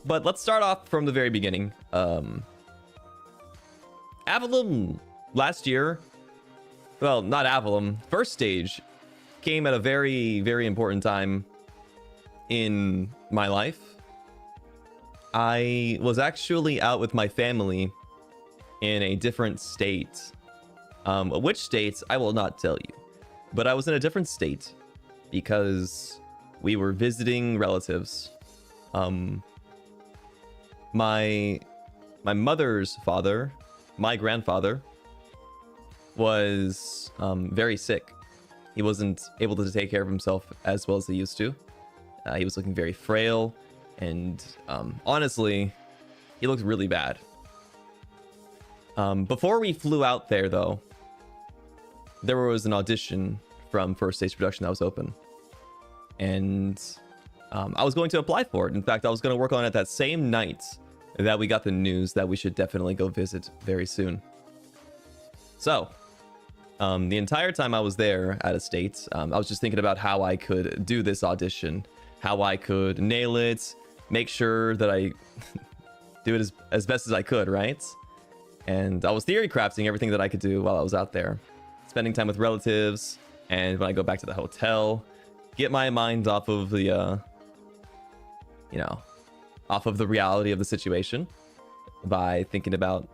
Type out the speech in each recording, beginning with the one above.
But let's start off from the very beginning. Avallum last year, well, not Avallum, first stage came at a very, very important time in my life. I was actually out with my family in a different state. Which states, I will not tell you. But I was in a different state because we were visiting relatives. My mother's father, my grandfather, was very sick. He wasn't able to take care of himself as well as he used to. He was looking very frail, and honestly, he looked really bad. Before we flew out there, though, there was an audition from First Stage Production that was open. And I was going to apply for it. In fact, I was going to work on it that same night that we got the news that we should definitely go visit very soon. So, the entire time I was there out of state, I was just thinking about how I could do this audition, how I could nail it, make sure that I do it as best as I could, right? And I was theory crafting everything that I could do while I was out there, spending time with relatives, and when I go back to the hotel, get my mind off of the, off of the reality of the situation by thinking about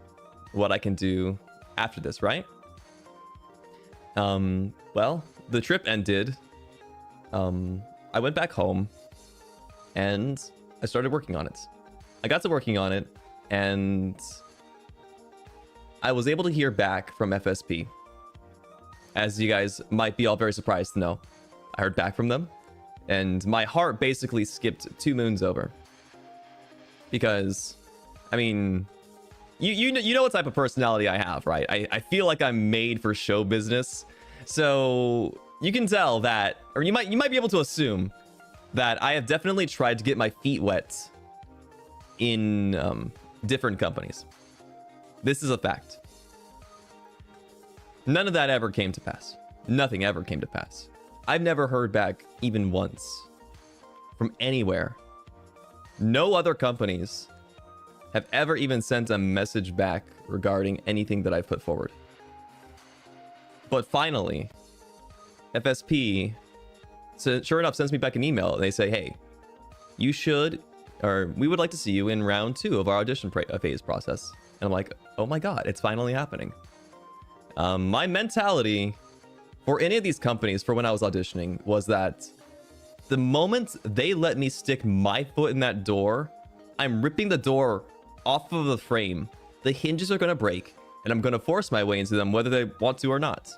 what I can do after this, right? Well, the trip ended. I went back home and I started working on it. I got to working on it and I was able to hear back from FSP. As you guys might be all very surprised to know, I heard back from them and my heart basically skipped 2 moons over. Because, I mean, you know what type of personality I have, right? I feel like I'm made for show business. So you can tell that, or you might be able to assume that I have definitely tried to get my feet wet in different companies. This is a fact. None of that ever came to pass. Nothing ever came to pass. I've never heard back even once from anywhere. No other companies have ever even sent a message back regarding anything that I've put forward. But finally, FSP, sure enough, sends me back an email. They say, hey, you should, or we would like to see you in round 2 of our audition phase process. And I'm like, oh my God, it's finally happening. My mentality for any of these companies for when I was auditioning was that the moment they let me stick my foot in that door, I'm ripping the door off of the frame. The hinges are going to break and I'm going to force my way into them whether they want to or not.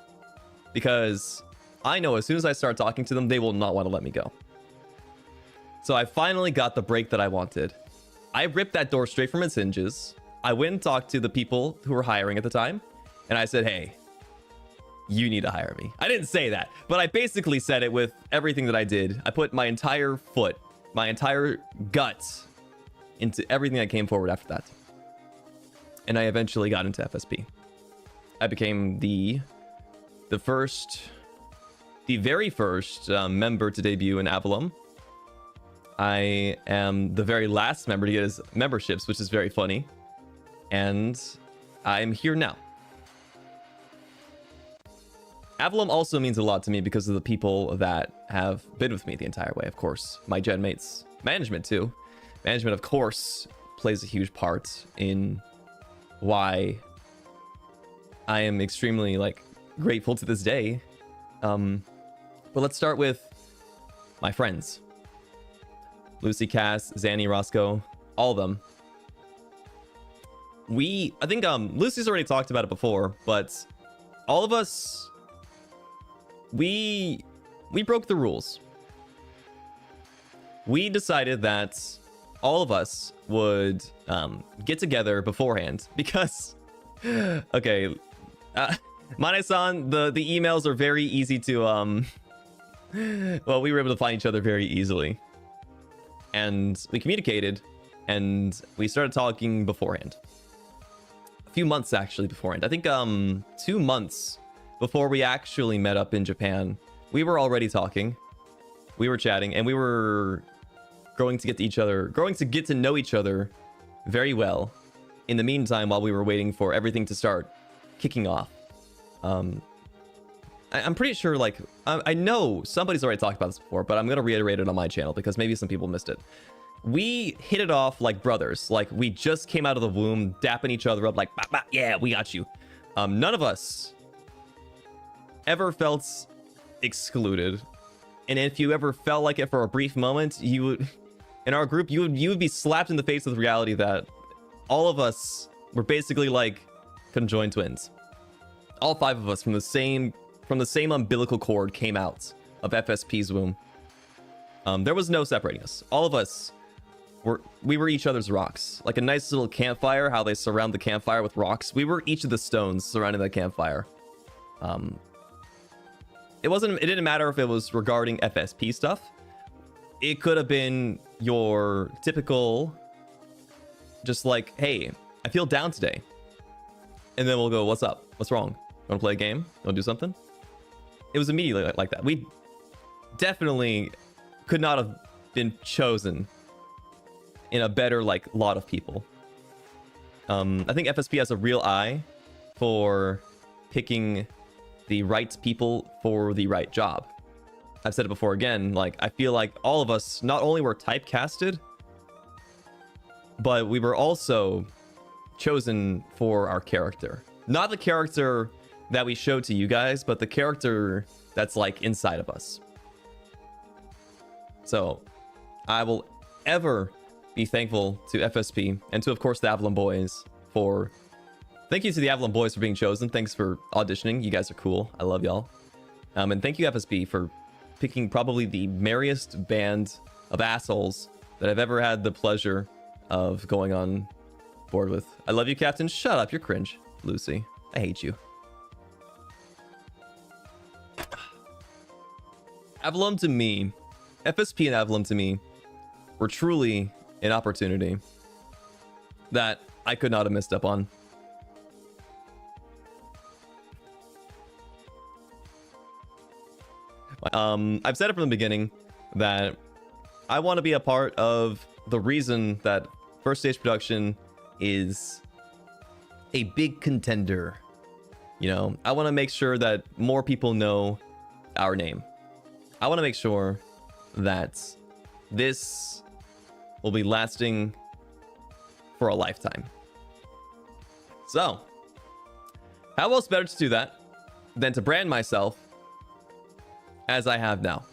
Because I know as soon as I start talking to them, they will not want to let me go. So I finally got the break that I wanted. I ripped that door straight from its hinges. I went and talked to the people who were hiring at the time. And I said, hey, you need to hire me. I didn't say that, but I basically said it with everything that I did. I put my entire foot, my entire gut into everything that came forward after that. And I eventually got into FSP. I became the very first member to debut in Avallum. I am the very last member to get his memberships, which is very funny. And I'm here now. Avallum also means a lot to me because of the people that have been with me the entire way, of course. My gen mates, management too. Management, of course, plays a huge part in why I am extremely grateful to this day. But let's start with my friends. Lucy, Cass, Zanny, Roscoe, all of them. I think Lucy's already talked about it before, but all of us, we broke the rules. We decided that all of us would get together beforehand because, okay, Mane-san, the emails are very easy to, well, we were able to find each other very easily. And we communicated and we started talking beforehand. A few months actually beforehand. I think 2 months before we actually met up in Japan, we were already talking. We were chatting and we were growing to get to know each other very well in the meantime while we were waiting for everything to start kicking off. I'm pretty sure, like, I know somebody's already talked about this before, but I'm going to reiterate it on my channel because maybe some people missed it. We hit it off like brothers. Like, we just came out of the womb, dapping each other up like, bah, bah, yeah, we got you. None of us ever felt excluded. And if you ever felt like it for a brief moment, you would, in our group, you would be slapped in the face with reality that all of us were basically like conjoined twins. All 5 of us from the same umbilical cord came out of FSP's womb. There was no separating us. All of us we were each other's rocks. Like a nice little campfire, how they surround the campfire with rocks. We were each of the stones surrounding that campfire. It didn't matter if it was regarding FSP stuff. It could have been your typical, just like, hey, I feel down today. And then we'll go, what's up? What's wrong? Want to play a game? Want to do something? It was immediately like that. We definitely could not have been chosen in a better, like, lot of people. I think FSP has a real eye for picking the right people for the right job. I've said it before again, like, I feel like all of us not only were typecasted, but we were also chosen for our character. Not the character that we showed to you guys, but the character that's like inside of us. So I will ever be thankful to FSP and to, of course, the Avallum boys for... Thank you to the Avallum boys for being chosen. Thanks for auditioning. You guys are cool. I love y'all. And thank you, FSP, for picking probably the merriest band of assholes that I've ever had the pleasure of going on board with. I love you, Captain. Shut up. You're cringe. Lucy, I hate you. Avallum to me, FSP and Avallum to me, were truly an opportunity that I could not have missed up on. I've said it from the beginning that I want to be a part of the reason that First Stage Production is a big contender. You know, I want to make sure that more people know our name. I want to make sure that this will be lasting for a lifetime. So, how else better to do that than to brand myself as I have now?